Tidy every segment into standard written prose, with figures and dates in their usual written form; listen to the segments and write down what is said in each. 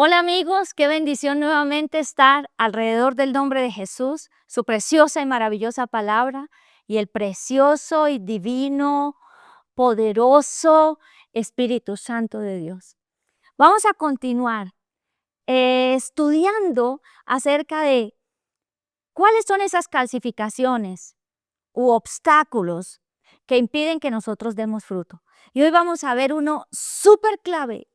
Hola amigos, qué bendición nuevamente estar alrededor del nombre de Jesús, su preciosa y maravillosa palabra y el precioso y divino, poderoso Espíritu Santo de Dios. Vamos a continuar estudiando acerca de cuáles son esas calcificaciones u obstáculos que impiden que nosotros demos fruto. Y hoy vamos a ver uno súper clave.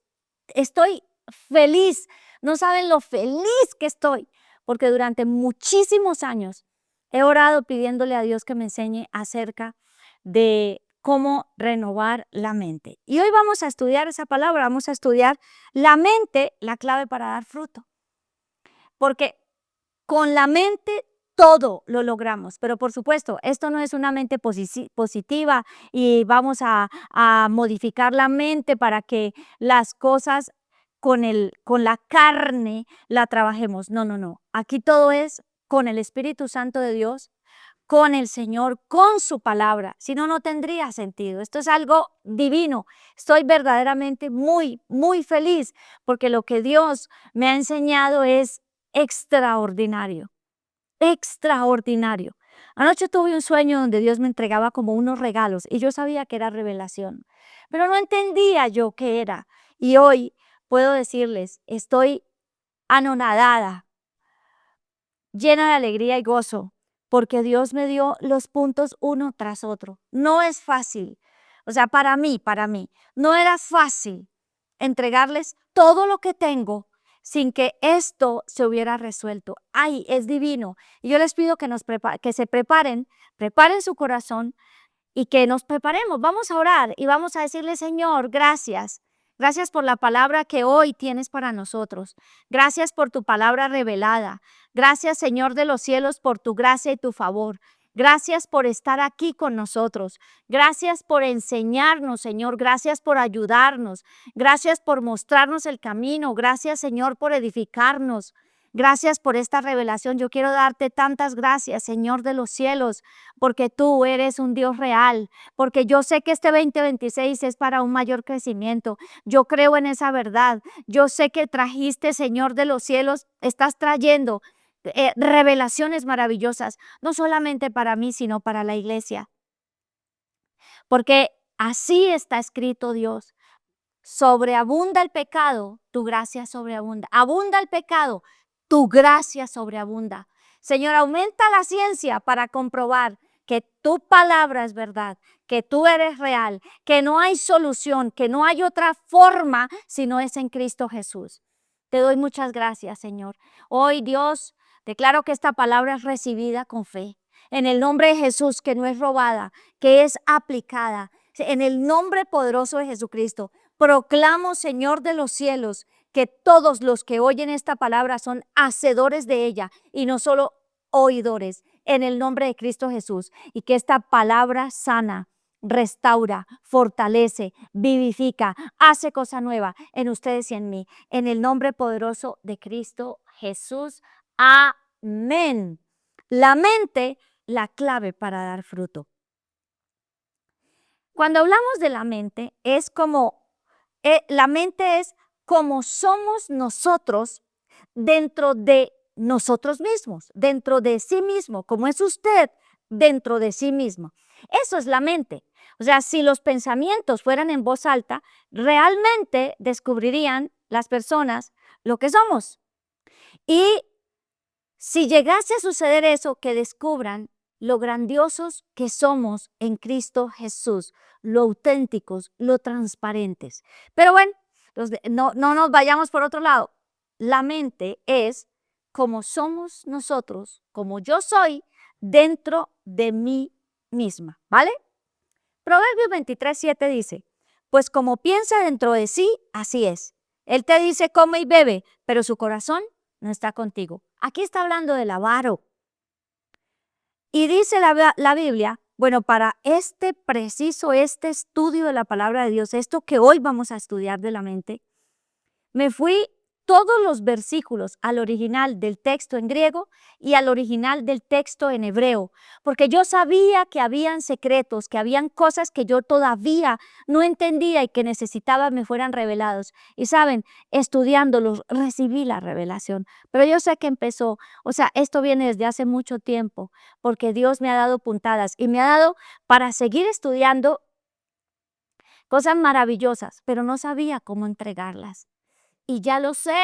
Estoy feliz, no saben lo feliz que estoy, porque durante muchísimos años he orado pidiéndole a Dios que me enseñe acerca de cómo renovar la mente. Y hoy vamos a estudiar esa palabra, vamos a estudiar la mente, la clave para dar fruto. Porque con la mente todo lo logramos, pero por supuesto, esto no es una mente positiva y vamos a modificar la mente para que las cosas con la carne la trabajemos. No, no, no. Aquí todo es con el Espíritu Santo de Dios, con el Señor, con su palabra. Si no, no tendría sentido. Esto es algo divino. Estoy verdaderamente muy, muy feliz porque lo que Dios me ha enseñado es extraordinario, extraordinario. Anoche tuve un sueño donde Dios me entregaba como unos regalos y yo sabía que era revelación, pero no entendía yo qué era. Y hoy puedo decirles, estoy anonadada, llena de alegría y gozo, porque Dios me dio los puntos uno tras otro. No es fácil. O sea, para mí, no era fácil entregarles todo lo que tengo sin que esto se hubiera resuelto. Ay, es divino. Y yo les pido que que se preparen su corazón y que nos preparemos. Vamos a orar y vamos a decirle, Señor, gracias. Gracias por la palabra que hoy tienes para nosotros. Gracias por tu palabra revelada. Gracias, Señor de los cielos, por tu gracia y tu favor. Gracias por estar aquí con nosotros. Gracias por enseñarnos, Señor. Gracias por ayudarnos. Gracias por mostrarnos el camino. Gracias, Señor, por edificarnos. Gracias por esta revelación. Yo quiero darte tantas gracias, Señor de los cielos, porque tú eres un Dios real, porque yo sé que este 2026 es para un mayor crecimiento. Yo creo en esa verdad. Yo sé que trajiste, Señor de los cielos, estás trayendo revelaciones maravillosas, no solamente para mí, sino para la iglesia. Porque así está escrito, Dios. Sobreabunda el pecado, tu gracia sobreabunda. Abunda el pecado, tu gracia sobreabunda. Señor, aumenta la ciencia para comprobar que tu palabra es verdad, que tú eres real, que no hay solución, que no hay otra forma si no es en Cristo Jesús. Te doy muchas gracias, Señor. Hoy, Dios, declaro que esta palabra es recibida con fe. En el nombre de Jesús, que no es robada, que es aplicada. En el nombre poderoso de Jesucristo, proclamo, Señor de los cielos, que todos los que oyen esta palabra son hacedores de ella y no solo oidores, en el nombre de Cristo Jesús. Y que esta palabra sana, restaura, fortalece, vivifica, hace cosa nueva en ustedes y en mí. En el nombre poderoso de Cristo Jesús. Amén. La mente, la clave para dar fruto. Cuando hablamos de la mente, la mente es como somos nosotros dentro de nosotros mismos, dentro de sí mismo, como es usted dentro de sí mismo. Eso es la mente. O sea, si los pensamientos fueran en voz alta, realmente descubrirían las personas lo que somos. Y si llegase a suceder eso, que descubran lo grandiosos que somos en Cristo Jesús, lo auténticos, lo transparentes. Pero bueno, no nos vayamos por otro lado. La mente es como somos nosotros, como yo soy dentro de mí misma, ¿vale? Proverbios 23:7 dice, pues como piensa dentro de sí, así es. Él te dice come y bebe, pero su corazón no está contigo. Aquí está hablando del avaro. Y dice la Biblia, bueno, para este estudio de la palabra de Dios, esto que hoy vamos a estudiar de la mente, me fui todos los versículos al original del texto en griego y al original del texto en hebreo, porque yo sabía que habían secretos, que habían cosas que yo todavía no entendía y que necesitaba me fueran revelados. Y saben, estudiándolos recibí la revelación, pero yo sé que empezó, o sea, esto viene desde hace mucho tiempo, porque Dios me ha dado puntadas y me ha dado para seguir estudiando cosas maravillosas, pero no sabía cómo entregarlas. Y ya lo sé,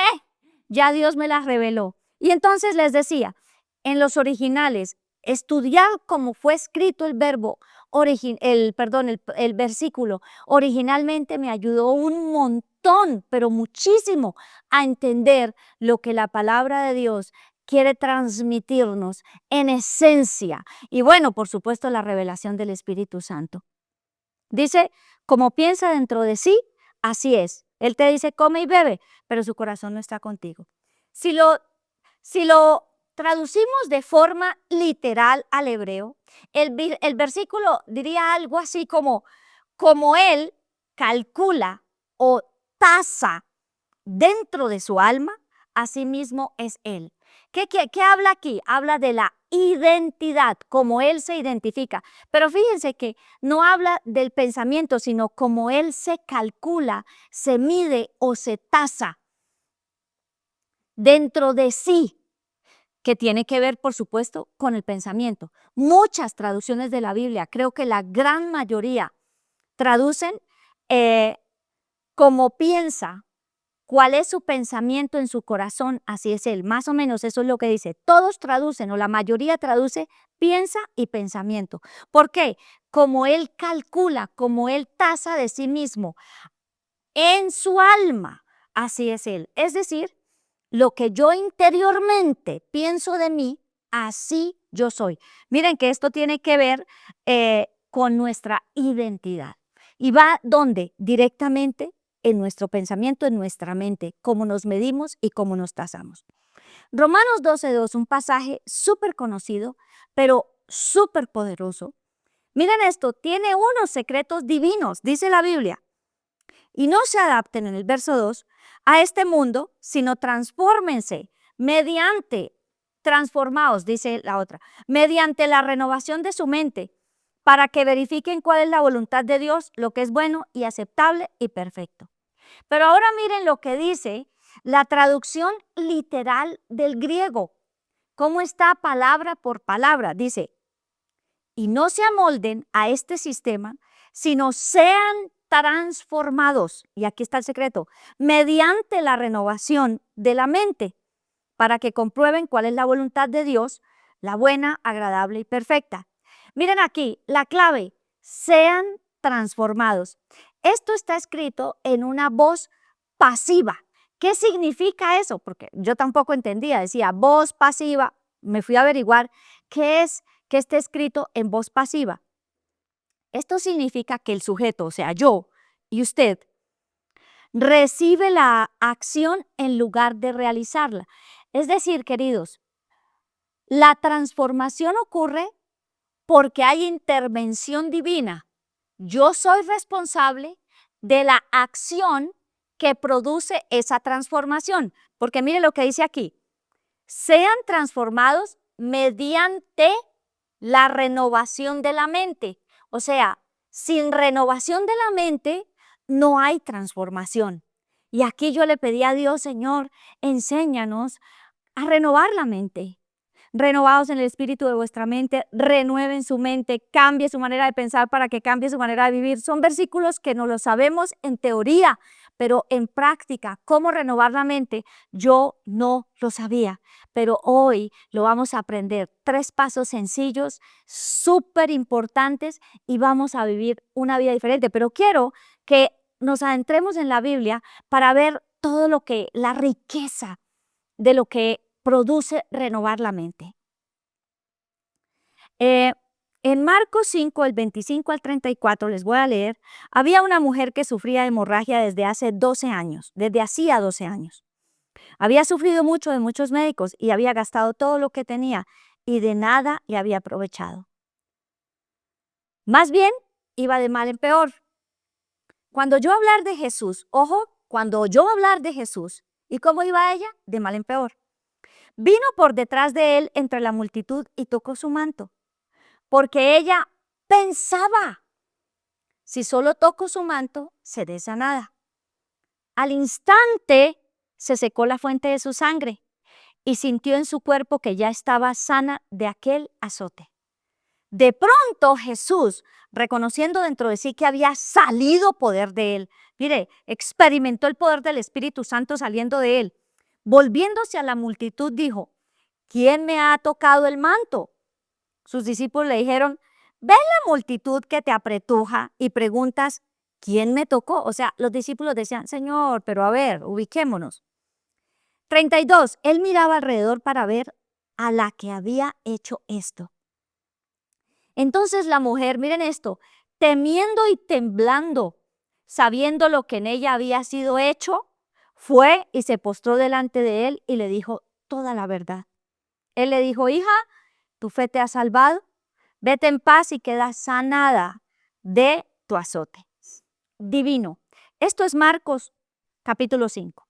ya Dios me las reveló. Y entonces les decía, en los originales, estudiar cómo fue escrito el verbo, el versículo, originalmente me ayudó un montón, pero muchísimo, a entender lo que la palabra de Dios quiere transmitirnos en esencia. Y bueno, por supuesto, la revelación del Espíritu Santo. Dice, como piensa dentro de sí, así es. Él te dice, come y bebe, pero su corazón no está contigo. Si lo traducimos de forma literal al hebreo, el versículo diría algo así como él calcula o tasa dentro de su alma, así mismo es él. ¿Qué habla aquí? Habla de la identidad, como él se identifica. Pero fíjense que no habla del pensamiento, sino como él se calcula, se mide o se tasa dentro de sí, que tiene que ver, por supuesto, con el pensamiento. Muchas traducciones de la Biblia, creo que la gran mayoría, traducen como piensa. ¿Cuál es su pensamiento en su corazón? Así es él. Más o menos eso es lo que dice. Todos traducen, o la mayoría traduce, piensa y pensamiento. ¿Por qué? Como él calcula, como él tasa de sí mismo en su alma, así es él. Es decir, lo que yo interiormente pienso de mí, así yo soy. Miren que esto tiene que ver con nuestra identidad. ¿Y va dónde? Directamente en nuestro pensamiento, en nuestra mente, cómo nos medimos y cómo nos tasamos. Romanos 12:2, un pasaje súper conocido, pero súper poderoso. Miren esto, tiene unos secretos divinos, dice la Biblia. Y no se adapten, en el verso 2, a este mundo, sino transfórmense transformados, dice la otra, mediante la renovación de su mente, para que verifiquen cuál es la voluntad de Dios, lo que es bueno y aceptable y perfecto. Pero ahora miren lo que dice la traducción literal del griego. ¿Cómo está palabra por palabra? Dice, y no se amolden a este sistema, sino sean transformados, y aquí está el secreto, mediante la renovación de la mente, para que comprueben cuál es la voluntad de Dios, la buena, agradable y perfecta. Miren aquí, la clave, sean transformados. Esto está escrito en una voz pasiva. ¿Qué significa eso? Porque yo tampoco entendía, decía voz pasiva, me fui a averiguar qué es que esté escrito en voz pasiva. Esto significa que el sujeto, o sea, yo y usted, recibe la acción en lugar de realizarla. Es decir, queridos, la transformación ocurre porque hay intervención divina. Yo soy responsable de la acción que produce esa transformación. Porque mire lo que dice aquí. Sean transformados mediante la renovación de la mente. O sea, sin renovación de la mente no hay transformación. Y aquí yo le pedí a Dios, Señor, enséñanos a renovar la mente. Renovados en el espíritu de vuestra mente, renueven su mente, cambie su manera de pensar para que cambie su manera de vivir. Son versículos que no lo sabemos en teoría, pero en práctica, cómo renovar la mente, yo no lo sabía, pero hoy lo vamos a aprender. 3 pasos sencillos, súper importantes, y vamos a vivir una vida diferente. Pero quiero que nos adentremos en la Biblia para ver todo lo que, la riqueza de lo que produce renovar la mente. En Marcos 5, el 25 al 34, les voy a leer, había una mujer que sufría de hemorragia desde hacía 12 años. Había sufrido mucho de muchos médicos y había gastado todo lo que tenía y de nada le había aprovechado. Más bien, iba de mal en peor. Cuando yo hablar de Jesús, ojo, cuando yo hablar de Jesús ¿Y cómo iba ella? De mal en peor. Vino por detrás de él entre la multitud y tocó su manto, porque ella pensaba, si solo toco su manto, seré sanada. Al instante se secó la fuente de su sangre y sintió en su cuerpo que ya estaba sana de aquel azote. De pronto Jesús, reconociendo dentro de sí que había salido poder de él, mire, experimentó el poder del Espíritu Santo saliendo de él. Volviéndose a la multitud dijo, ¿quién me ha tocado el manto? Sus discípulos le dijeron, ¿ves la multitud que te apretuja y preguntas, ¿quién me tocó? O sea, los discípulos decían, Señor, pero a ver, ubiquémonos. 32. Él miraba alrededor para ver a la que había hecho esto. Entonces la mujer, miren esto, temiendo y temblando, sabiendo lo que en ella había sido hecho, fue y se postró delante de él y le dijo toda la verdad. Él le dijo, hija, tu fe te ha salvado, vete en paz y queda sanada de tu azote. Divino. Esto es Marcos capítulo 5.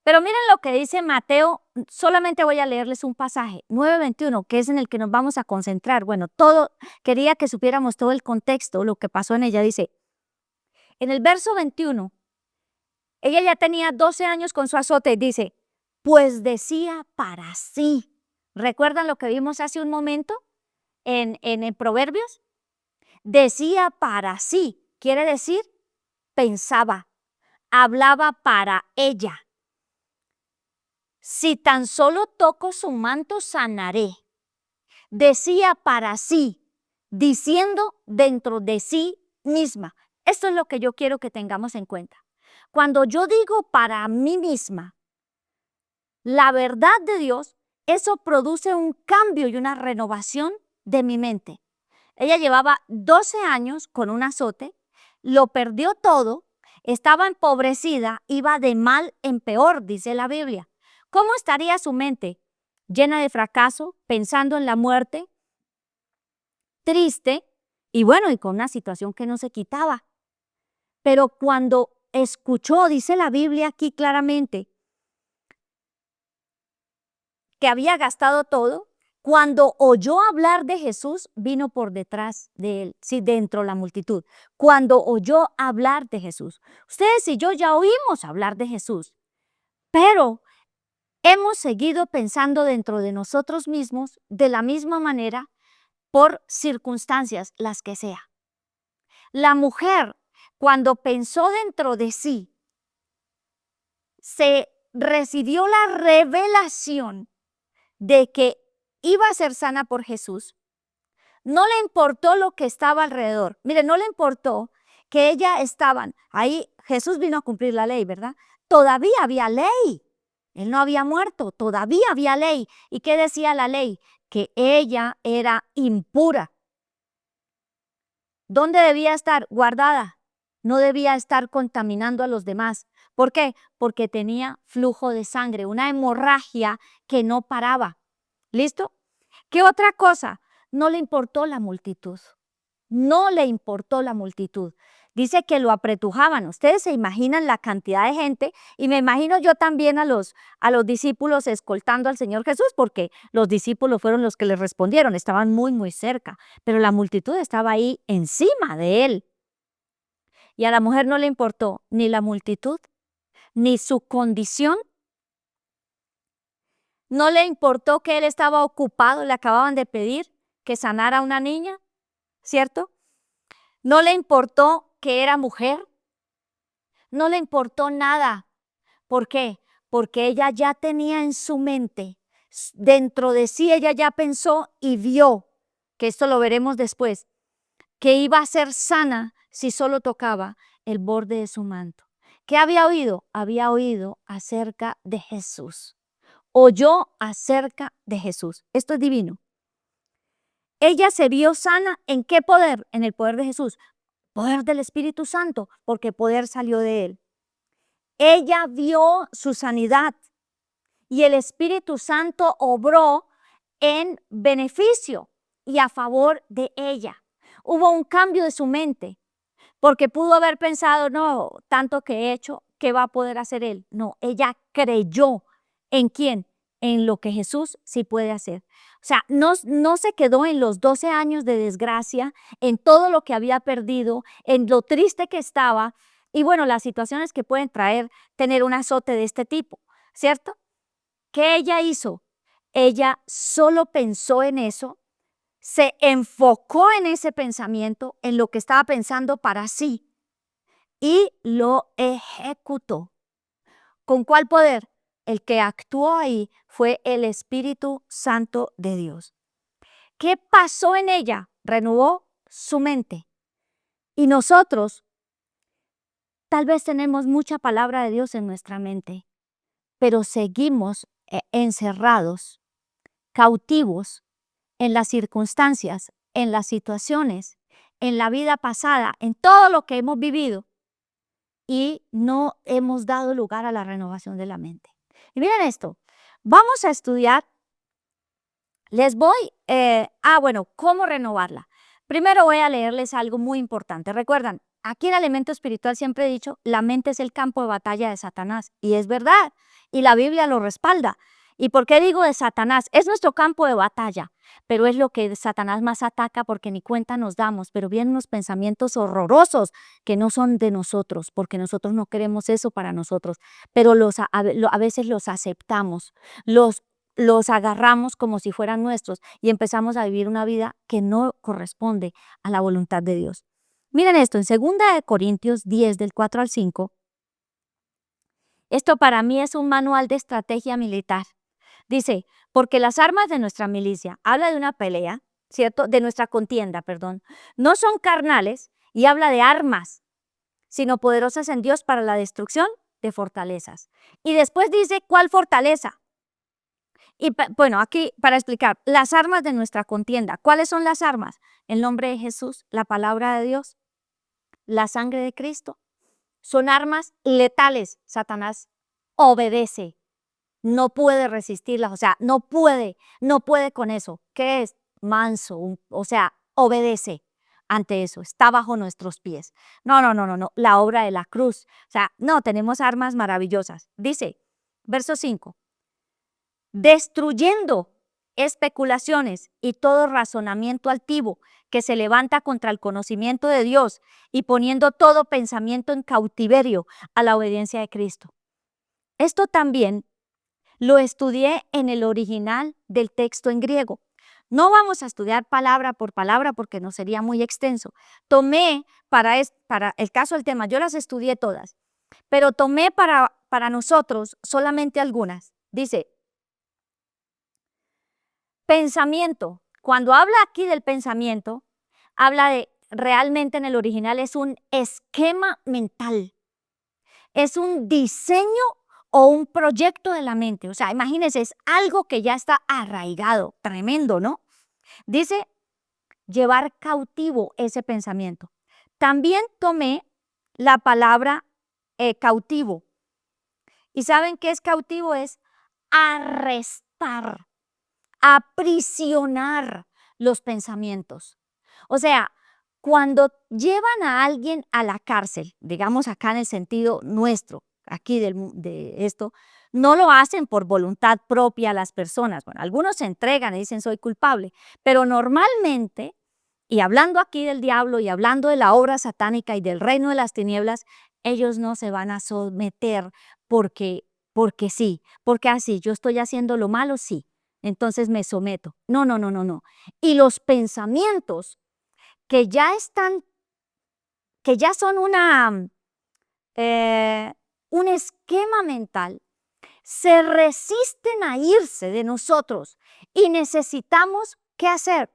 Pero miren lo que dice Mateo, solamente voy a leerles un pasaje, 9:21, que es en el que nos vamos a concentrar. Bueno, quería que supiéramos todo el contexto, lo que pasó en ella. Dice, en el verso 21, ella ya tenía 12 años con su azote, dice, pues decía para sí. ¿Recuerdan lo que vimos hace un momento en el Proverbios? Decía para sí, quiere decir, pensaba, hablaba para ella. Si tan solo toco su manto, sanaré. Decía para sí, diciendo dentro de sí misma. Esto es lo que yo quiero que tengamos en cuenta. Cuando yo digo para mí misma, la verdad de Dios, eso produce un cambio y una renovación de mi mente. Ella llevaba 12 años con un azote, lo perdió todo, estaba empobrecida, iba de mal en peor, dice la Biblia. ¿Cómo estaría su mente? Llena de fracaso, pensando en la muerte, triste y bueno, y con una situación que no se quitaba. Pero cuando escuchó, dice la Biblia aquí claramente, que había gastado todo, cuando oyó hablar de Jesús, vino por detrás de él, sí, dentro de la multitud. Cuando oyó hablar de Jesús. Ustedes y yo ya oímos hablar de Jesús, pero hemos seguido pensando dentro de nosotros mismos de la misma manera por circunstancias, las que sea. La mujer, cuando pensó dentro de sí, se recibió la revelación de que iba a ser sana por Jesús. No le importó lo que estaba alrededor. Mire, no le importó que ella estaban ahí. Jesús vino a cumplir la ley, ¿verdad? Todavía había ley. Él no había muerto, todavía había ley. ¿Y qué decía la ley? Que ella era impura. ¿Dónde debía estar? Guardada. No debía estar contaminando a los demás. ¿Por qué? Porque tenía flujo de sangre, una hemorragia que no paraba. ¿Listo? ¿Qué otra cosa? No le importó la multitud. No le importó la multitud. Dice que lo apretujaban. Ustedes se imaginan la cantidad de gente y me imagino yo también a los discípulos escoltando al Señor Jesús, porque los discípulos fueron los que le respondieron, estaban muy, muy cerca, pero la multitud estaba ahí encima de él. Y a la mujer no le importó ni la multitud, ni su condición. No le importó que él estaba ocupado, le acababan de pedir que sanara a una niña, ¿cierto? No le importó que era mujer. No le importó nada. ¿Por qué? Porque ella ya tenía en su mente, dentro de sí ella ya pensó y vio, que esto lo veremos después, que iba a ser sana si solo tocaba el borde de su manto. ¿Qué había oído? Había oído acerca de Jesús. Oyó acerca de Jesús. Esto es divino. Ella se vio sana. ¿En qué poder? En el poder de Jesús. Poder del Espíritu Santo, porque poder salió de él. Ella vio su sanidad y el Espíritu Santo obró en beneficio y a favor de ella. Hubo un cambio de su mente, porque pudo haber pensado, no, tanto que he hecho, que va a poder hacer él. No, ella creyó. ¿En quién? En lo que Jesús sí puede hacer. O sea, no se quedó en los 12 años de desgracia, en todo lo que había perdido, en lo triste que estaba y bueno, las situaciones que pueden traer tener un azote de este tipo, ¿cierto? ¿Qué ella hizo? Ella solo pensó en eso, se enfocó en ese pensamiento, en lo que estaba pensando para sí y lo ejecutó. ¿Con cuál poder? El que actuó ahí fue el Espíritu Santo de Dios. ¿Qué pasó en ella? Renovó su mente. Y nosotros tal vez tenemos mucha palabra de Dios en nuestra mente, pero seguimos encerrados, cautivos en las circunstancias, en las situaciones, en la vida pasada, en todo lo que hemos vivido y no hemos dado lugar a la renovación de la mente. Y miren esto, vamos a estudiar, bueno, ¿cómo renovarla? Primero voy a leerles algo muy importante. Recuerdan, aquí en Alimento Espiritual siempre he dicho, la mente es el campo de batalla de Satanás. Y es verdad, y la Biblia lo respalda. ¿Y por qué digo de Satanás? Es nuestro campo de batalla, pero es lo que Satanás más ataca porque ni cuenta nos damos, pero vienen unos pensamientos horrorosos que no son de nosotros, porque nosotros no queremos eso para nosotros, pero a veces los aceptamos, los agarramos como si fueran nuestros y empezamos a vivir una vida que no corresponde a la voluntad de Dios. Miren esto, en 2 Corintios 10, del 4 al 5, esto para mí es un manual de estrategia militar. Dice, porque las armas de nuestra milicia, habla de una pelea, ¿cierto? De nuestra contienda, perdón, no son carnales y habla de armas, sino poderosas en Dios para la destrucción de fortalezas. Y después dice, ¿cuál fortaleza? Y bueno, aquí para explicar, las armas de nuestra contienda. ¿Cuáles son las armas? El nombre de Jesús, la palabra de Dios, la sangre de Cristo. Son armas letales. Satanás obedece, no puede resistirlas, o sea, no puede con eso. ¿Qué es? Manso, o sea, obedece ante eso, está bajo nuestros pies. No, la obra de la cruz. O sea, no, tenemos armas maravillosas. Dice, verso 5. Destruyendo especulaciones y todo razonamiento altivo que se levanta contra el conocimiento de Dios y poniendo todo pensamiento en cautiverio a la obediencia de Cristo. Esto también lo estudié en el original del texto en griego. No vamos a estudiar palabra por palabra porque nos sería muy extenso. Tomé para el caso del tema, yo las estudié todas, pero tomé para nosotros solamente algunas. Dice, pensamiento. Cuando habla aquí del pensamiento, habla de, realmente en el original es un esquema mental. Es un diseño o un proyecto de la mente. O sea, imagínense, es algo que ya está arraigado. Tremendo, ¿no? Dice, llevar cautivo ese pensamiento. También tomé la palabra cautivo. ¿Y saben qué es cautivo? Es arrestar, aprisionar los pensamientos. O sea, cuando llevan a alguien a la cárcel, digamos acá en el sentido nuestro, aquí de esto, no lo hacen por voluntad propia las personas. Bueno, algunos se entregan y dicen soy culpable, pero normalmente, y hablando aquí del diablo y hablando de la obra satánica y del reino de las tinieblas, ellos no se van a someter porque sí, porque así, yo estoy haciendo lo malo, sí, entonces me someto. No. Y los pensamientos que ya están, que ya son un esquema mental, se resisten a irse de nosotros y necesitamos, ¿qué hacer?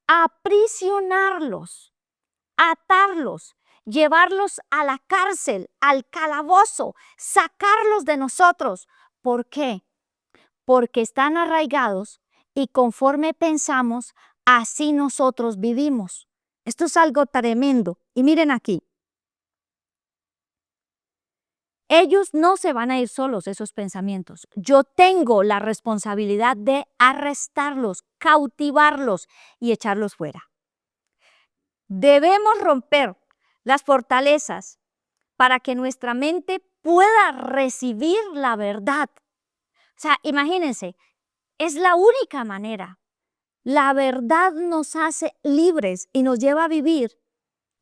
Aprisionarlos, atarlos, llevarlos a la cárcel, al calabozo, sacarlos de nosotros. ¿Por qué? Porque están arraigados y conforme pensamos, así nosotros vivimos. Esto es algo tremendo. Y miren aquí, ellos no se van a ir solos, esos pensamientos. Yo tengo la responsabilidad de arrestarlos, cautivarlos y echarlos fuera. Debemos romper las fortalezas para que nuestra mente pueda recibir la verdad. O sea, imagínense, es la única manera. La verdad nos hace libres y nos lleva a vivir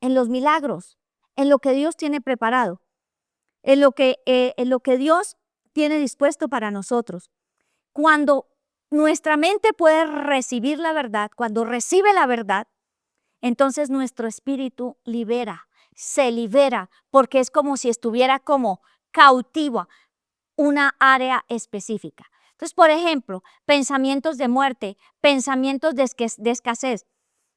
en los milagros, en lo que Dios tiene preparado, en lo que Dios tiene dispuesto para nosotros. Cuando nuestra mente puede recibir la verdad, cuando recibe la verdad, entonces nuestro espíritu se libera, porque es como si estuviera como cautivo una área específica. Entonces, por ejemplo, pensamientos de muerte, pensamientos de escasez.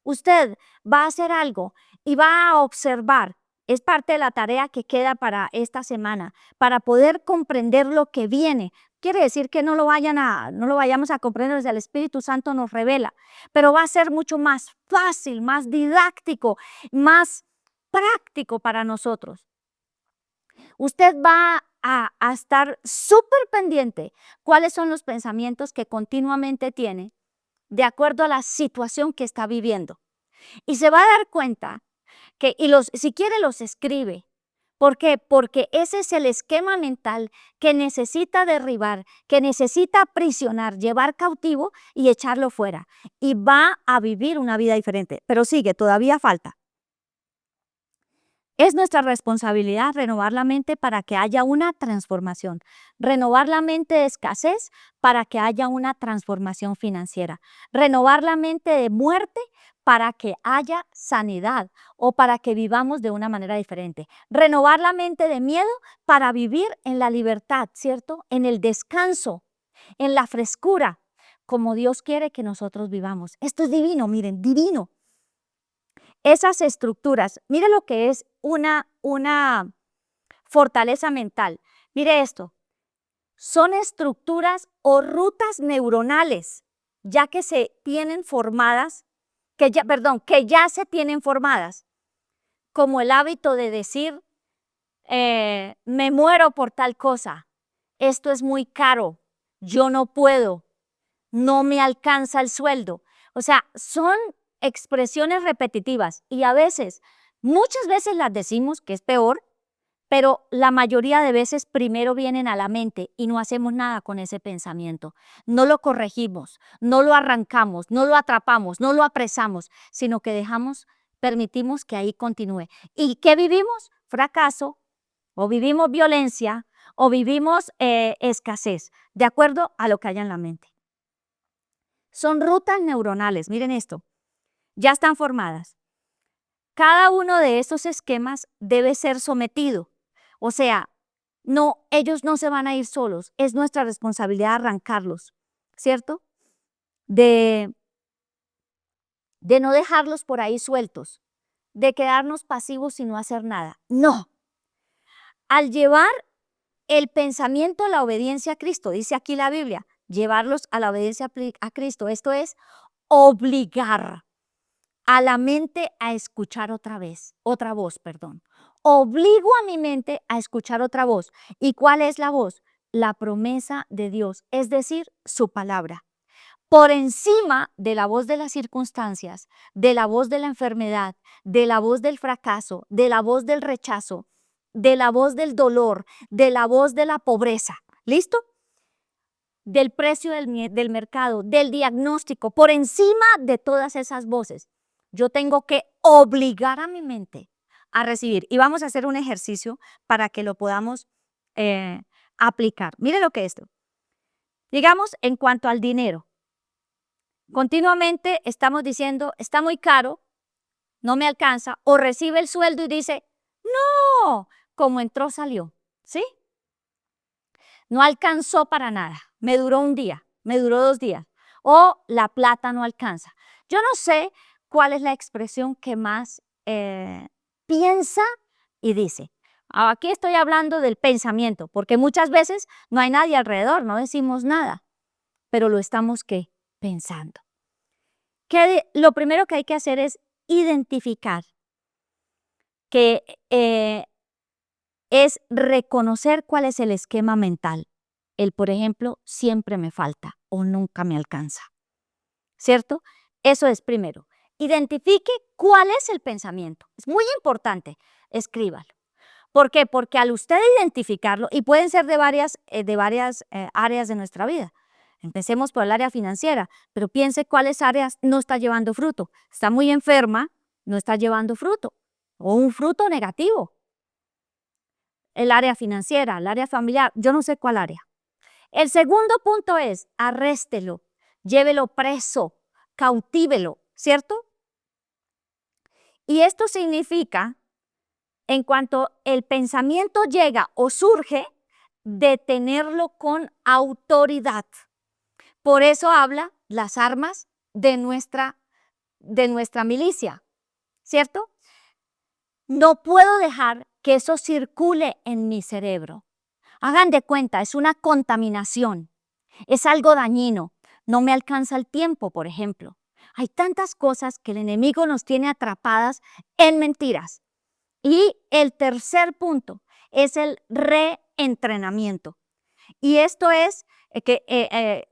Usted va a hacer algo y va a observar. Es parte de la tarea que queda para esta semana, para poder comprender lo que viene. Quiere decir que no lo vayamos a comprender desde el Espíritu Santo nos revela, pero va a ser mucho más fácil, más didáctico, más práctico para nosotros. Usted va a estar súper pendiente cuáles son los pensamientos que continuamente tiene de acuerdo a la situación que está viviendo. Y se va a dar cuenta que, si quiere los escribe. ¿Por qué? Porque ese es el esquema mental que necesita derribar, que necesita aprisionar, llevar cautivo y echarlo fuera. Y va a vivir una vida diferente. Pero sigue, todavía falta. Es nuestra responsabilidad renovar la mente para que haya una transformación. Renovar la mente de escasez para que haya una transformación financiera. Renovar la mente de muerte para que haya sanidad o para que vivamos de una manera diferente. Renovar la mente de miedo para vivir en la libertad, ¿cierto? En el descanso, en la frescura, como Dios quiere que nosotros vivamos. Esto es divino, miren, divino. Esas estructuras, mire lo que es una fortaleza mental. Mire esto, son estructuras o rutas neuronales, ya que se tienen formadas, que ya se tienen formadas, como el hábito de decir, me muero por tal cosa, esto es muy caro, yo no puedo, no me alcanza el sueldo. O sea, son expresiones repetitivas y muchas veces las decimos, que es peor, pero la mayoría de veces primero vienen a la mente y no hacemos nada con ese pensamiento. No lo corregimos, no lo arrancamos, no lo atrapamos, no lo apresamos, sino que permitimos que ahí continúe. ¿Y qué vivimos? Fracaso, o vivimos violencia, o vivimos escasez, de acuerdo a lo que haya en la mente. Son rutas neuronales, miren esto, ya están formadas. Cada uno de esos esquemas debe ser sometido. O sea, ellos no se van a ir solos, es nuestra responsabilidad arrancarlos, ¿cierto? De no dejarlos por ahí sueltos, de quedarnos pasivos y no hacer nada. No. Al llevar el pensamiento a la obediencia a Cristo, dice aquí la Biblia, llevarlos a la obediencia a Cristo, esto es obligar a la mente a escuchar otra voz. Obligo a mi mente a escuchar otra voz. ¿Y cuál es la voz? La promesa de Dios, es decir, su palabra. Por encima de la voz de las circunstancias, de la voz de la enfermedad, de la voz del fracaso, de la voz del rechazo, de la voz del dolor, de la voz de la pobreza. ¿Listo? Del precio del mercado, del diagnóstico, por encima de todas esas voces. Yo tengo que obligar a mi mente a recibir. Y vamos a hacer un ejercicio para que lo podamos aplicar. Mire lo que es esto. Digamos, en cuanto al dinero. Continuamente estamos diciendo, está muy caro, no me alcanza, o recibe el sueldo y dice, no, como entró, salió, ¿sí? No alcanzó para nada, me duró un día, me duró 2 días, o la plata no alcanza. Yo no sé cuál es la expresión que más piensa y dice. Aquí estoy hablando del pensamiento, porque muchas veces no hay nadie alrededor, no decimos nada, pero lo estamos, ¿qué? Pensando. Lo primero que hay que hacer es identificar, que es reconocer cuál es el esquema mental. Por ejemplo, siempre me falta o nunca me alcanza, ¿cierto? Eso es primero. Identifique cuál es el pensamiento. Es muy importante, escríbalo. ¿Por qué? Porque al usted identificarlo, y pueden ser de varias áreas de nuestra vida. Empecemos por el área financiera, pero piense cuáles áreas no está llevando fruto. Está muy enferma, no está llevando fruto, o un fruto negativo. El área financiera, el área familiar, yo no sé cuál área. El segundo punto es, arréstelo, llévelo preso, cautívelo, ¿cierto? Y esto significa, en cuanto el pensamiento llega o surge, detenerlo con autoridad. Por eso habla las armas de nuestra milicia, ¿cierto? No puedo dejar que eso circule en mi cerebro. Hagan de cuenta, es una contaminación, es algo dañino. No me alcanza el tiempo, por ejemplo. Hay tantas cosas que el enemigo nos tiene atrapadas en mentiras. Y el tercer punto es el reentrenamiento. Y esto es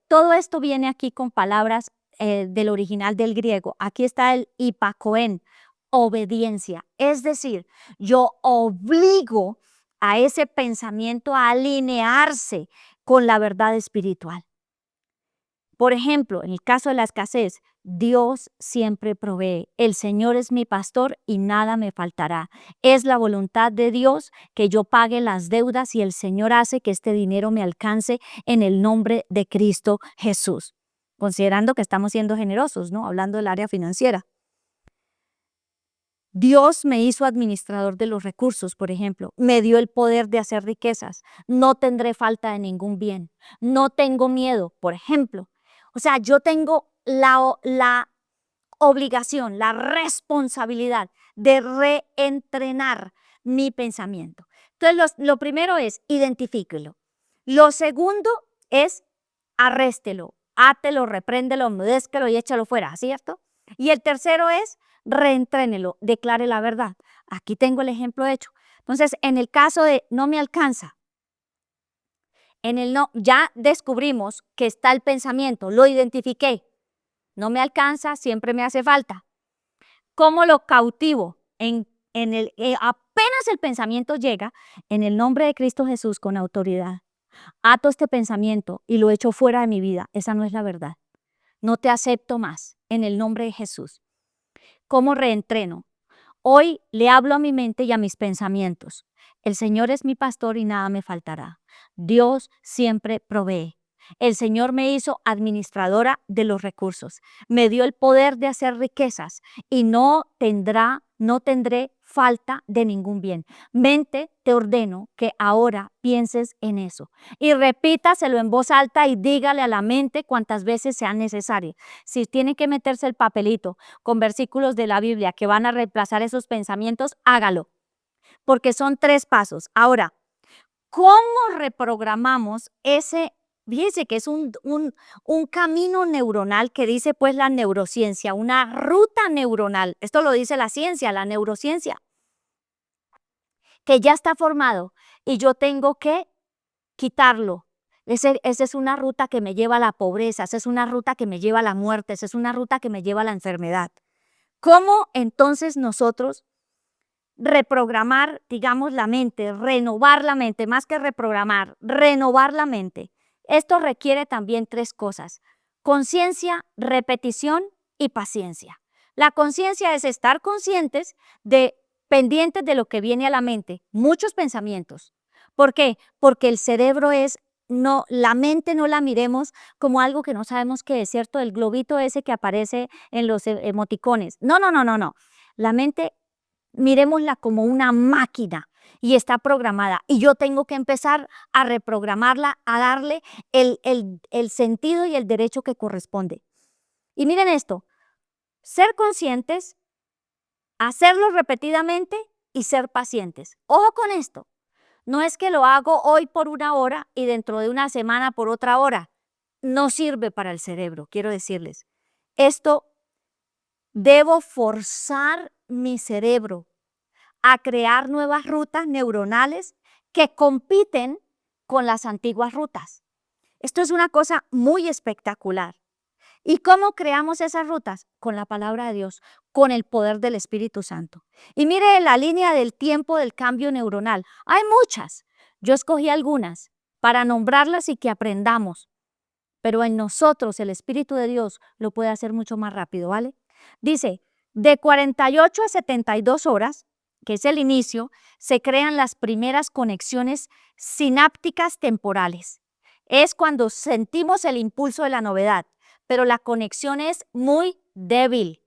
todo esto viene aquí con palabras del original del griego. Aquí está el hipakoen, obediencia. Es decir, yo obligo a ese pensamiento a alinearse con la verdad espiritual. Por ejemplo, en el caso de la escasez, Dios siempre provee. El Señor es mi pastor y nada me faltará. Es la voluntad de Dios que yo pague las deudas y el Señor hace que este dinero me alcance en el nombre de Cristo Jesús. Considerando que estamos siendo generosos, ¿no? Hablando del área financiera. Dios me hizo administrador de los recursos, por ejemplo. Me dio el poder de hacer riquezas. No tendré falta de ningún bien. No tengo miedo, por ejemplo. O sea, yo tengo la obligación, la responsabilidad de reentrenar mi pensamiento. Entonces, lo primero es identifíquelo. Lo segundo es arréstelo, átelo, repréndelo, enmudézquelo y échalo fuera, ¿cierto? Y el tercero es reentrénelo, declare la verdad. Aquí tengo el ejemplo hecho. Entonces, en el caso de no me alcanza, en el no, ya descubrimos que está el pensamiento, lo identifiqué. No me alcanza, siempre me hace falta. ¿Cómo lo cautivo? Apenas el pensamiento llega, en el nombre de Cristo Jesús, con autoridad, ato este pensamiento y lo echo fuera de mi vida. Esa no es la verdad. No te acepto más, en el nombre de Jesús. ¿Cómo reentreno? Hoy le hablo a mi mente y a mis pensamientos. El Señor es mi pastor y nada me faltará. Dios siempre provee. El Señor me hizo administradora de los recursos. Me dio el poder de hacer riquezas y no tendré falta de ningún bien. Mente, te ordeno que ahora pienses en eso y repítaselo en voz alta y dígale a la mente cuantas veces sea necesario. Si tiene que meterse el papelito con versículos de la Biblia que van a reemplazar esos pensamientos, hágalo, porque son 3 pasos. Ahora, ¿cómo reprogramamos ese? Fíjense que es un camino neuronal que dice pues la neurociencia, una ruta neuronal. Esto lo dice la ciencia, la neurociencia, que ya está formado y yo tengo que quitarlo. Esa es una ruta que me lleva a la pobreza, esa es una ruta que me lleva a la muerte, esa es una ruta que me lleva a la enfermedad. ¿Cómo entonces nosotros reprogramar, digamos, la mente, renovar la mente, más que reprogramar, renovar la mente? Esto requiere también 3 cosas: conciencia, repetición y paciencia. La conciencia es estar conscientes pendientes de lo que viene a la mente, muchos pensamientos. ¿Por qué? Porque el cerebro la mente no la miremos como algo que no sabemos qué es, ¿cierto? El globito ese que aparece en los emoticones. No, no, no, no, no. La mente, miremosla como una máquina y está programada. Y yo tengo que empezar a reprogramarla, a darle el sentido y el derecho que corresponde. Y miren esto, ser conscientes, hacerlo repetidamente y ser pacientes. Ojo con esto, no es que lo hago hoy por 1 hora y dentro de una semana por otra hora. No sirve para el cerebro, quiero decirles. Debo forzar mi cerebro a crear nuevas rutas neuronales que compiten con las antiguas rutas. Esto es una cosa muy espectacular. ¿Y cómo creamos esas rutas? Con la palabra de Dios. con el poder del Espíritu Santo. Y mire la línea del tiempo del cambio neuronal. Hay muchas. Yo escogí algunas para nombrarlas y que aprendamos. Pero en nosotros el Espíritu de Dios lo puede hacer mucho más rápido, ¿vale? Dice, de 48 a 72 horas, que es el inicio, se crean las primeras conexiones sinápticas temporales. Es cuando sentimos el impulso de la novedad, pero la conexión es muy débil.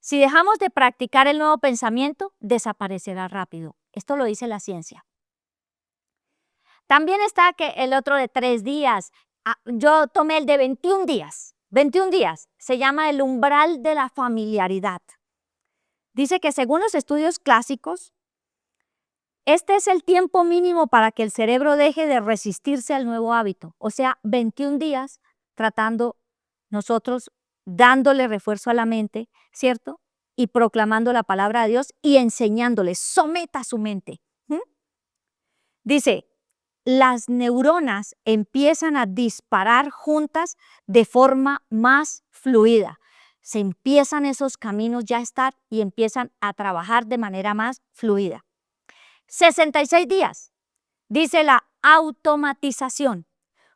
Si dejamos de practicar el nuevo pensamiento, desaparecerá rápido. Esto lo dice la ciencia. También está que el otro de 3 días. Yo tomé el de 21 días. 21 días. Se llama el umbral de la familiaridad. Dice que según los estudios clásicos, este es el tiempo mínimo para que el cerebro deje de resistirse al nuevo hábito. O sea, 21 días tratando nosotros, dándole refuerzo a la mente, ¿cierto? Y proclamando la palabra de Dios y enseñándole, someta su mente. Dice, las neuronas empiezan a disparar juntas de forma más fluida. Se empiezan esos caminos ya a estar y empiezan a trabajar de manera más fluida. 66 días, dice la automatización.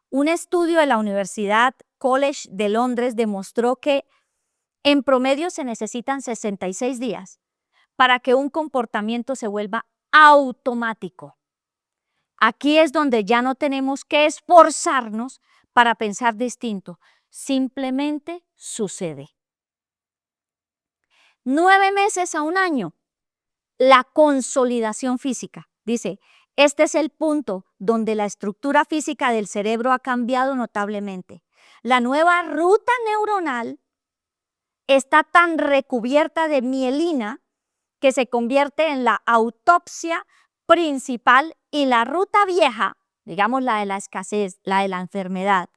Un estudio de la Universidad College de Londres demostró que en promedio se necesitan 66 días para que un comportamiento se vuelva automático. Aquí es donde ya no tenemos que esforzarnos para pensar distinto. Simplemente sucede. 9 meses a un año. La consolidación física. Dice, este es el punto donde la estructura física del cerebro ha cambiado notablemente. La nueva ruta neuronal está tan recubierta de mielina que se convierte en la autopsia principal y la ruta vieja, digamos la de la escasez, la de la enfermedad,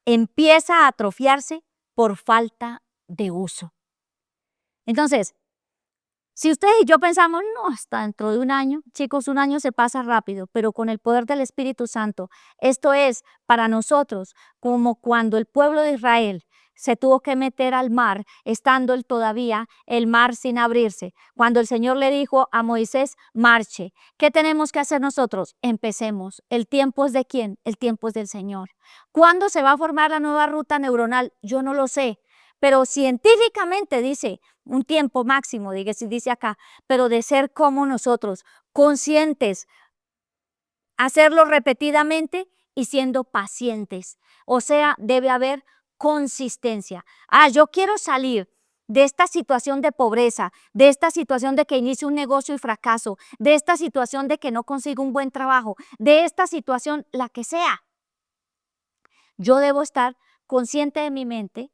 empieza a atrofiarse por falta de uso. Entonces, si ustedes y yo pensamos, no, hasta dentro de un año, chicos, un año se pasa rápido, pero con el poder del Espíritu Santo, esto es para nosotros como cuando el pueblo de Israel se tuvo que meter al mar, estando todavía el mar sin abrirse. Cuando el Señor le dijo a Moisés, marche. ¿Qué tenemos que hacer nosotros? Empecemos. ¿El tiempo es de quién? El tiempo es del Señor. ¿Cuándo se va a formar la nueva ruta neuronal? Yo no lo sé, pero científicamente dice un tiempo máximo, dice acá, pero de ser como nosotros, conscientes, hacerlo repetidamente y siendo pacientes. O sea, debe haber consistencia. Yo quiero salir de esta situación de pobreza, de esta situación de que inicio un negocio y fracaso, de esta situación de que no consigo un buen trabajo, de esta situación, la que sea. Yo debo estar consciente de mi mente,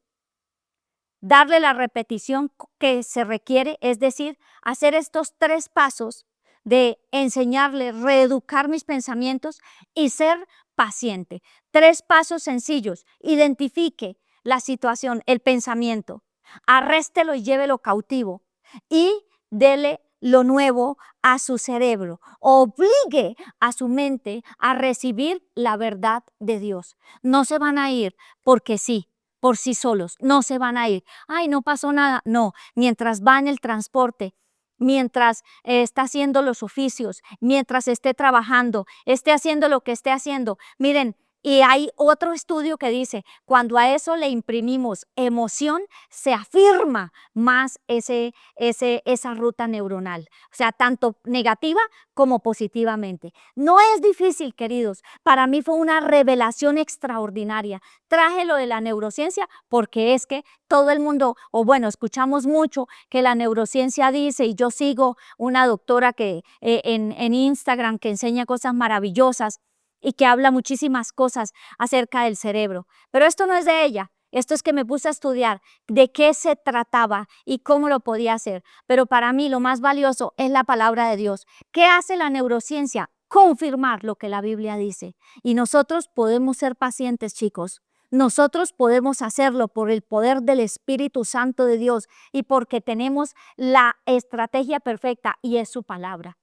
darle la repetición que se requiere, es decir, hacer estos 3 pasos de enseñarle, reeducar mis pensamientos y ser paciente. 3 pasos sencillos. Identifique la situación, el pensamiento, arréstelo y llévelo cautivo y dele lo nuevo a su cerebro. Obligue a su mente a recibir la verdad de Dios. No se van a ir porque sí, por sí solos, no se van a ir. Ay, no pasó nada. No, mientras va en el transporte, mientras está haciendo los oficios, mientras esté trabajando, esté haciendo lo que esté haciendo. Miren, y hay otro estudio que dice, cuando a eso le imprimimos emoción, se afirma más esa ruta neuronal. O sea, tanto negativa como positivamente. No es difícil, queridos. Para mí fue una revelación extraordinaria. Traje lo de la neurociencia porque es que todo el mundo, o bueno, escuchamos mucho que la neurociencia dice, y yo sigo una doctora que en Instagram que enseña cosas maravillosas y que habla muchísimas cosas acerca del cerebro. Pero esto no es de ella. Esto es que me puse a estudiar de qué se trataba y cómo lo podía hacer. Pero para mí lo más valioso es la palabra de Dios. ¿Qué hace la neurociencia? Confirmar lo que la Biblia dice. Y nosotros podemos ser pacientes, chicos. Nosotros podemos hacerlo por el poder del Espíritu Santo de Dios y porque tenemos la estrategia perfecta y es su palabra.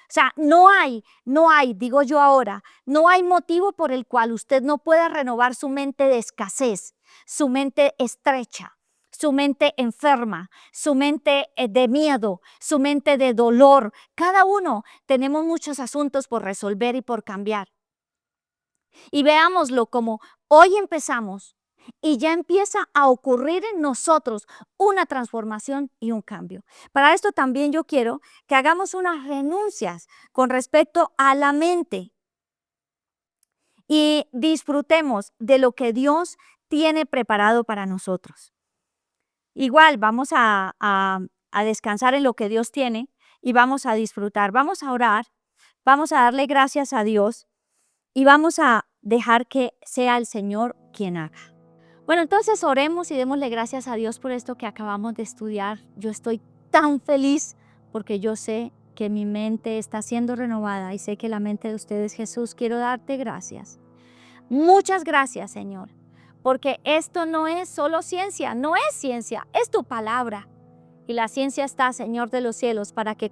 O sea, no hay, digo yo ahora, no hay motivo por el cual usted no pueda renovar su mente de escasez, su mente estrecha, su mente enferma, su mente de miedo, su mente de dolor. Cada uno tenemos muchos asuntos por resolver y por cambiar. Y veámoslo como hoy empezamos y ya empieza a ocurrir en nosotros una transformación y un cambio. Para esto también yo quiero que hagamos unas renuncias con respecto a la mente y disfrutemos de lo que Dios tiene preparado para nosotros. Igual vamos a descansar en lo que Dios tiene y vamos a disfrutar, vamos a orar, vamos a darle gracias a Dios y vamos a dejar que sea el Señor quien haga. Bueno, entonces oremos y démosle gracias a Dios por esto que acabamos de estudiar. Yo estoy tan feliz porque yo sé que mi mente está siendo renovada y sé que la mente de ustedes, Jesús, quiero darte gracias. Muchas gracias, Señor, porque esto no es solo ciencia, no es ciencia, es tu palabra. Y la ciencia está, Señor de los cielos, para que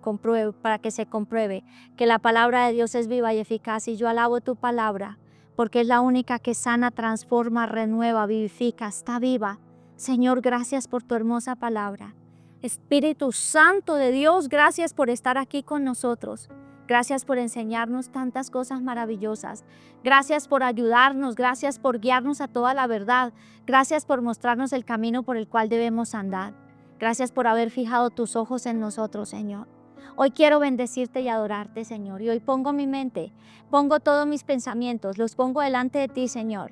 se compruebe que la palabra de Dios es viva y eficaz. Y yo alabo tu palabra, porque es la única que sana, transforma, renueva, vivifica, está viva. Señor, gracias por tu hermosa palabra. Espíritu Santo de Dios, gracias por estar aquí con nosotros. Gracias por enseñarnos tantas cosas maravillosas. Gracias por ayudarnos, gracias por guiarnos a toda la verdad. Gracias por mostrarnos el camino por el cual debemos andar. Gracias por haber fijado tus ojos en nosotros, Señor. Hoy quiero bendecirte y adorarte, Señor. Y hoy pongo mi mente, pongo todos mis pensamientos, los pongo delante de ti, Señor.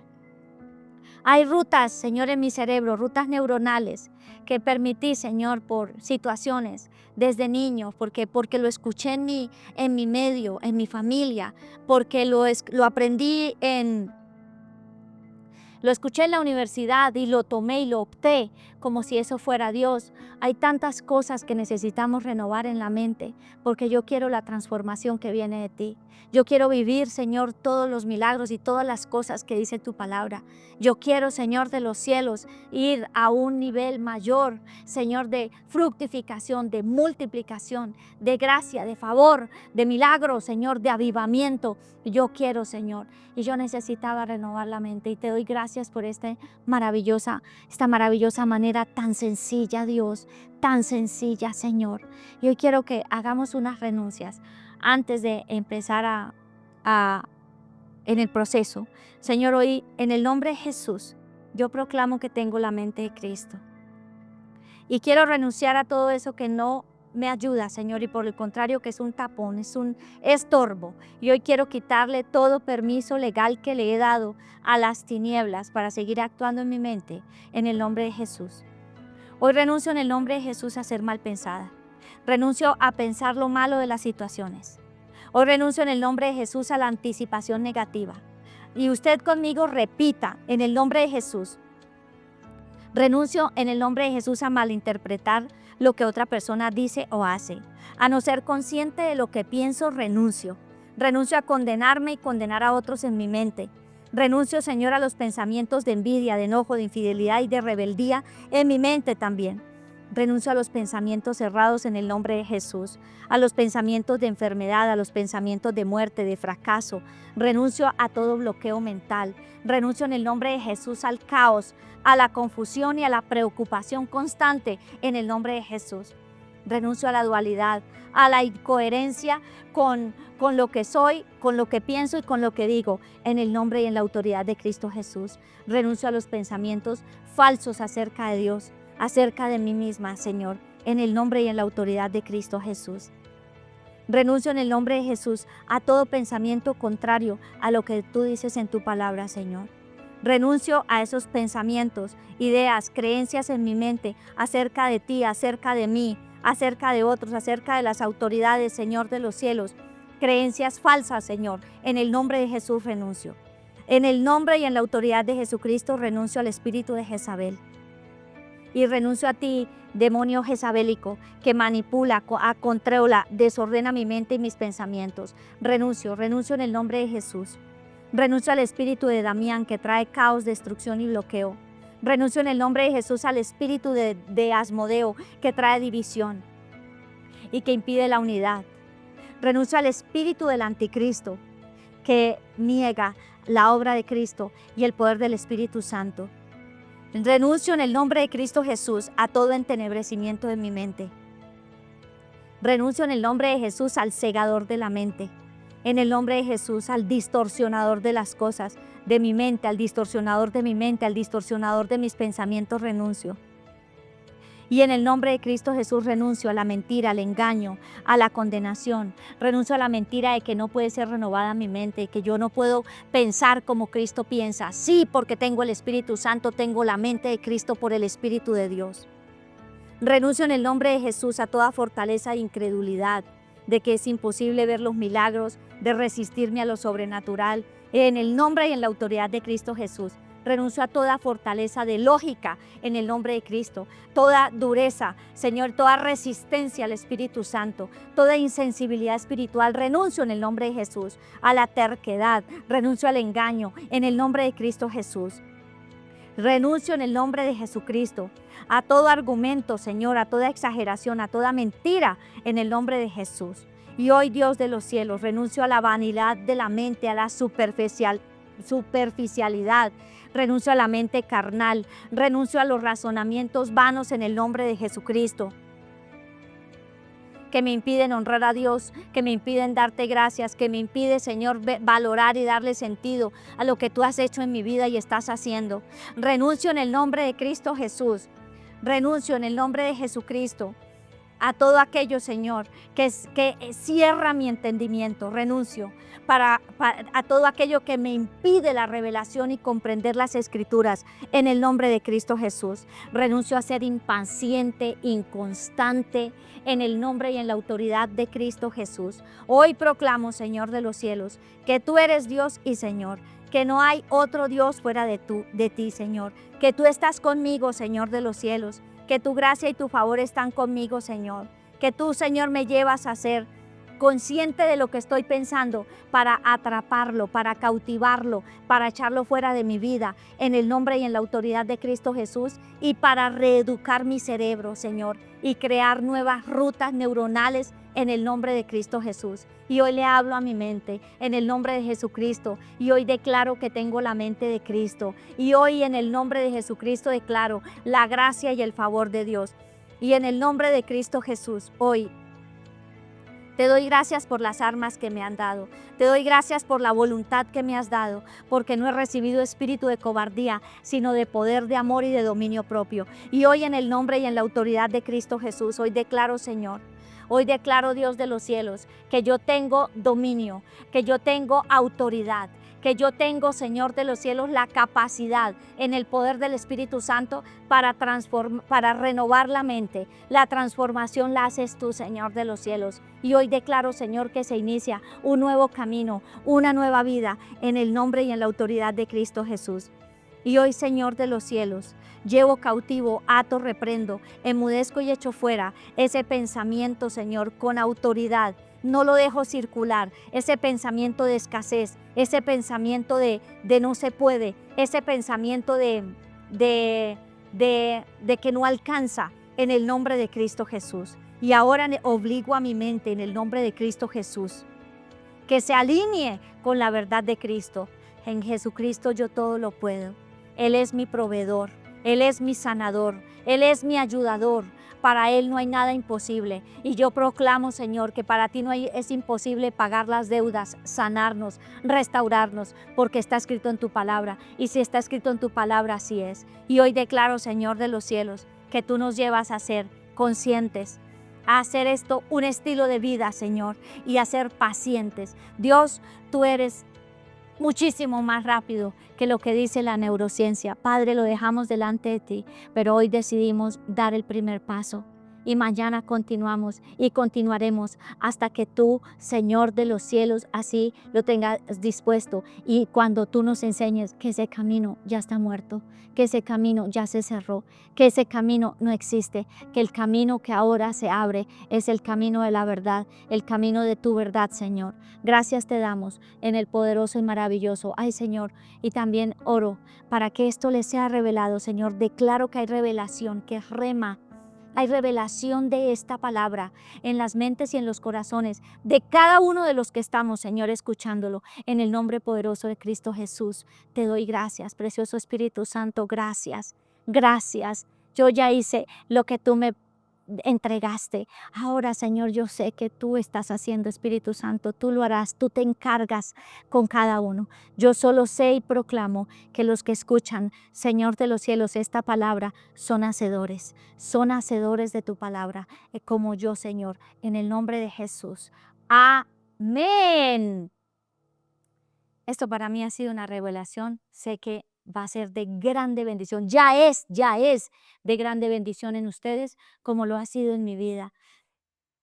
Hay rutas, Señor, en mi cerebro, rutas neuronales que permití, Señor, por situaciones desde niño, porque lo escuché en mi medio, en mi familia, porque lo aprendí lo escuché en la universidad y lo tomé y lo opté como si eso fuera Dios. Hay tantas cosas que necesitamos renovar en la mente porque yo quiero la transformación que viene de ti. Yo quiero vivir, Señor, todos los milagros y todas las cosas que dice tu palabra. Yo quiero, Señor de los cielos, ir a un nivel mayor, Señor, de fructificación, de multiplicación, de gracia, de favor, de milagro, Señor, de avivamiento. Yo quiero, Señor, y yo necesitaba renovar la mente y te doy gracias por esta maravillosa manera tan sencilla, Dios, tan sencilla, Señor. Y hoy quiero que hagamos unas renuncias antes de empezar en el proceso. Señor, hoy en el nombre de Jesús, yo proclamo que tengo la mente de Cristo. Y quiero renunciar a todo eso que no me ayuda, Señor, y por el contrario que es un tapón, es un estorbo. Y hoy quiero quitarle todo permiso legal que le he dado a las tinieblas para seguir actuando en mi mente, en el nombre de Jesús. Hoy renuncio en el nombre de Jesús a ser mal pensada. Renuncio a pensar lo malo de las situaciones. Hoy renuncio en el nombre de Jesús a la anticipación negativa. Y usted conmigo repita en el nombre de Jesús. Renuncio en el nombre de Jesús a malinterpretar lo que otra persona dice o hace. A no ser consciente de lo que pienso, renuncio. Renuncio a condenarme y condenar a otros en mi mente. Renuncio, Señor, a los pensamientos de envidia, de enojo, de infidelidad y de rebeldía en mi mente también. Renuncio a los pensamientos cerrados en el nombre de Jesús, a los pensamientos de enfermedad, a los pensamientos de muerte, de fracaso. Renuncio a todo bloqueo mental. Renuncio en el nombre de Jesús al caos, a la confusión y a la preocupación constante en el nombre de Jesús. Renuncio a la dualidad, a la incoherencia con lo que soy, con lo que pienso y con lo que digo, en el nombre y en la autoridad de Cristo Jesús. Renuncio a los pensamientos falsos acerca de Dios, acerca de mí misma, Señor, en el nombre y en la autoridad de Cristo Jesús. Renuncio en el nombre de Jesús a todo pensamiento contrario a lo que tú dices en tu palabra, Señor. Renuncio a esos pensamientos, ideas, creencias en mi mente acerca de ti, acerca de mí, acerca de otros, acerca de las autoridades, Señor de los cielos. Creencias falsas, Señor. En el nombre de Jesús renuncio. En el nombre y en la autoridad de Jesucristo renuncio al espíritu de Jezabel. Y renuncio a ti, demonio jezabélico, que manipula, controla, desordena mi mente y mis pensamientos. Renuncio en el nombre de Jesús. Renuncio al espíritu de Damián, que trae caos, destrucción y bloqueo. Renuncio en el nombre de Jesús al espíritu de Asmodeo, que trae división y que impide la unidad. Renuncio al espíritu del anticristo, que niega la obra de Cristo y el poder del Espíritu Santo. Renuncio en el nombre de Cristo Jesús a todo entenebrecimiento de mi mente. Renuncio en el nombre de Jesús al cegador de la mente. En el nombre de Jesús al distorsionador de las cosas de mi mente, al distorsionador de mi mente, al distorsionador de mis pensamientos renuncio. Y en el nombre de Cristo Jesús renuncio a la mentira, al engaño, a la condenación. Renuncio a la mentira de que no puede ser renovada mi mente, que yo no puedo pensar como Cristo piensa. Sí, porque tengo el Espíritu Santo, tengo la mente de Cristo por el Espíritu de Dios. Renuncio en el nombre de Jesús a toda fortaleza de incredulidad, de que es imposible ver los milagros, de resistirme a lo sobrenatural. En el nombre y en la autoridad de Cristo Jesús. Renuncio a toda fortaleza de lógica en el nombre de Cristo, toda dureza, Señor, toda resistencia al Espíritu Santo, toda insensibilidad espiritual. Renuncio en el nombre de Jesús a la terquedad, renuncio al engaño en el nombre de Cristo Jesús. Renuncio en el nombre de Jesucristo a todo argumento, Señor, a toda exageración, a toda mentira en el nombre de Jesús. Y hoy, Dios de los cielos, renuncio a la vanidad de la mente, a la superficialidad, renuncio a la mente carnal, renuncio a los razonamientos vanos en el nombre de Jesucristo, que me impiden honrar a Dios, que me impiden darte gracias, que me impide, Señor, valorar y darle sentido a lo que tú has hecho en mi vida y estás haciendo. Renuncio en el nombre de Cristo Jesús, renuncio en el nombre de Jesucristo a todo aquello, Señor, que cierra mi entendimiento. Renuncio a todo aquello que me impide la revelación y comprender las Escrituras en el nombre de Cristo Jesús. Renuncio a ser impaciente, inconstante en el nombre y en la autoridad de Cristo Jesús. Hoy proclamo, Señor de los cielos, que tú eres Dios y Señor, que no hay otro Dios fuera de ti, Señor, que tú estás conmigo, Señor de los cielos, que tu gracia y tu favor están conmigo, Señor. Que tú, Señor, me llevas a ser consciente de lo que estoy pensando para atraparlo, para cautivarlo, para echarlo fuera de mi vida en el nombre y en la autoridad de Cristo Jesús, y para reeducar mi cerebro, Señor, y crear nuevas rutas neuronales en el nombre de Cristo Jesús. Y hoy le hablo a mi mente en el nombre de Jesucristo, y hoy declaro que tengo la mente de Cristo, y hoy en el nombre de Jesucristo declaro la gracia y el favor de Dios. Y en el nombre de Cristo Jesús, hoy te doy gracias por las armas que me han dado. Te doy gracias por la voluntad que me has dado, porque no he recibido espíritu de cobardía, sino de poder, de amor y de dominio propio. Y hoy en el nombre y en la autoridad de Cristo Jesús, hoy declaro, Señor, hoy declaro, Dios de los cielos, que yo tengo dominio, que yo tengo autoridad, que yo tengo, Señor de los cielos, la capacidad en el poder del Espíritu Santo para renovar la mente. La transformación la haces tú, Señor de los cielos. Y hoy declaro, Señor, que se inicia un nuevo camino, una nueva vida en el nombre y en la autoridad de Cristo Jesús. Y hoy, Señor de los cielos, llevo cautivo, ato, reprendo, enmudezco y echo fuera ese pensamiento, Señor, con autoridad. No lo dejo circular, ese pensamiento de escasez, ese pensamiento de no se puede, ese pensamiento de que no alcanza, en el nombre de Cristo Jesús. Y ahora obligo a mi mente en el nombre de Cristo Jesús, que se alinee con la verdad de Cristo. En Jesucristo yo todo lo puedo. Él es mi proveedor, Él es mi sanador, Él es mi ayudador. Para Él no hay nada imposible. Y yo proclamo, Señor, que para ti es imposible pagar las deudas, sanarnos, restaurarnos, porque está escrito en tu palabra. Y si está escrito en tu palabra, así es. Y hoy declaro, Señor de los cielos, que tú nos llevas a ser conscientes, a hacer esto un estilo de vida, Señor, y a ser pacientes. Dios, tú eres muchísimo más rápido que lo que dice la neurociencia. Padre, lo dejamos delante de ti, pero hoy decidimos dar el primer paso. Y mañana continuamos y continuaremos hasta que tú, Señor de los cielos, así lo tengas dispuesto. Y cuando tú nos enseñes que ese camino ya está muerto, que ese camino ya se cerró, que ese camino no existe, que el camino que ahora se abre es el camino de la verdad, el camino de tu verdad, Señor. Gracias te damos en el poderoso y maravilloso. Ay, Señor, y también oro para que esto le sea revelado, Señor. Declaro que hay revelación, que es rema. Hay revelación de esta palabra en las mentes y en los corazones de cada uno de los que estamos, Señor, escuchándolo. En el nombre poderoso de Cristo Jesús, te doy gracias, precioso Espíritu Santo, gracias. gracias. Yo ya hice lo que tú me entregaste. Ahora, Señor, yo sé que tú estás haciendo, Espíritu Santo, tú lo harás, tú te encargas con cada uno. Yo solo sé y proclamo que los que escuchan, Señor de los cielos, esta palabra son hacedores de tu palabra, como yo, Señor, en el nombre de Jesús. Amén. Esto para mí ha sido una revelación. Sé que va a ser de grande bendición. Ya es de grande bendición en ustedes, como lo ha sido en mi vida.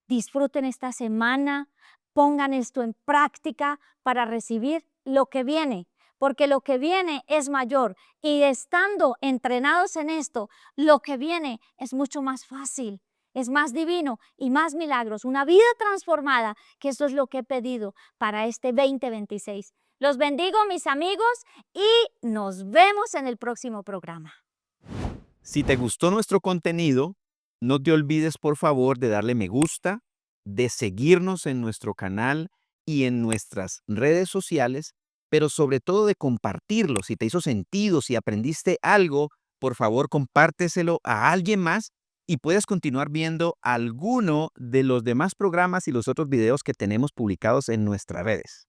Disfruten esta semana, pongan esto en práctica para recibir lo que viene, porque lo que viene es mayor. Y estando entrenados en esto, lo que viene es mucho más fácil. Es más divino y más milagros, una vida transformada, que eso es lo que he pedido para este 2026. Los bendigo, mis amigos, y nos vemos en el próximo programa. Si te gustó nuestro contenido, no te olvides por favor de darle me gusta, de seguirnos en nuestro canal y en nuestras redes sociales, pero sobre todo de compartirlo. Si te hizo sentido, si aprendiste algo, por favor compárteselo a alguien más y puedes continuar viendo alguno de los demás programas y los otros videos que tenemos publicados en nuestras redes.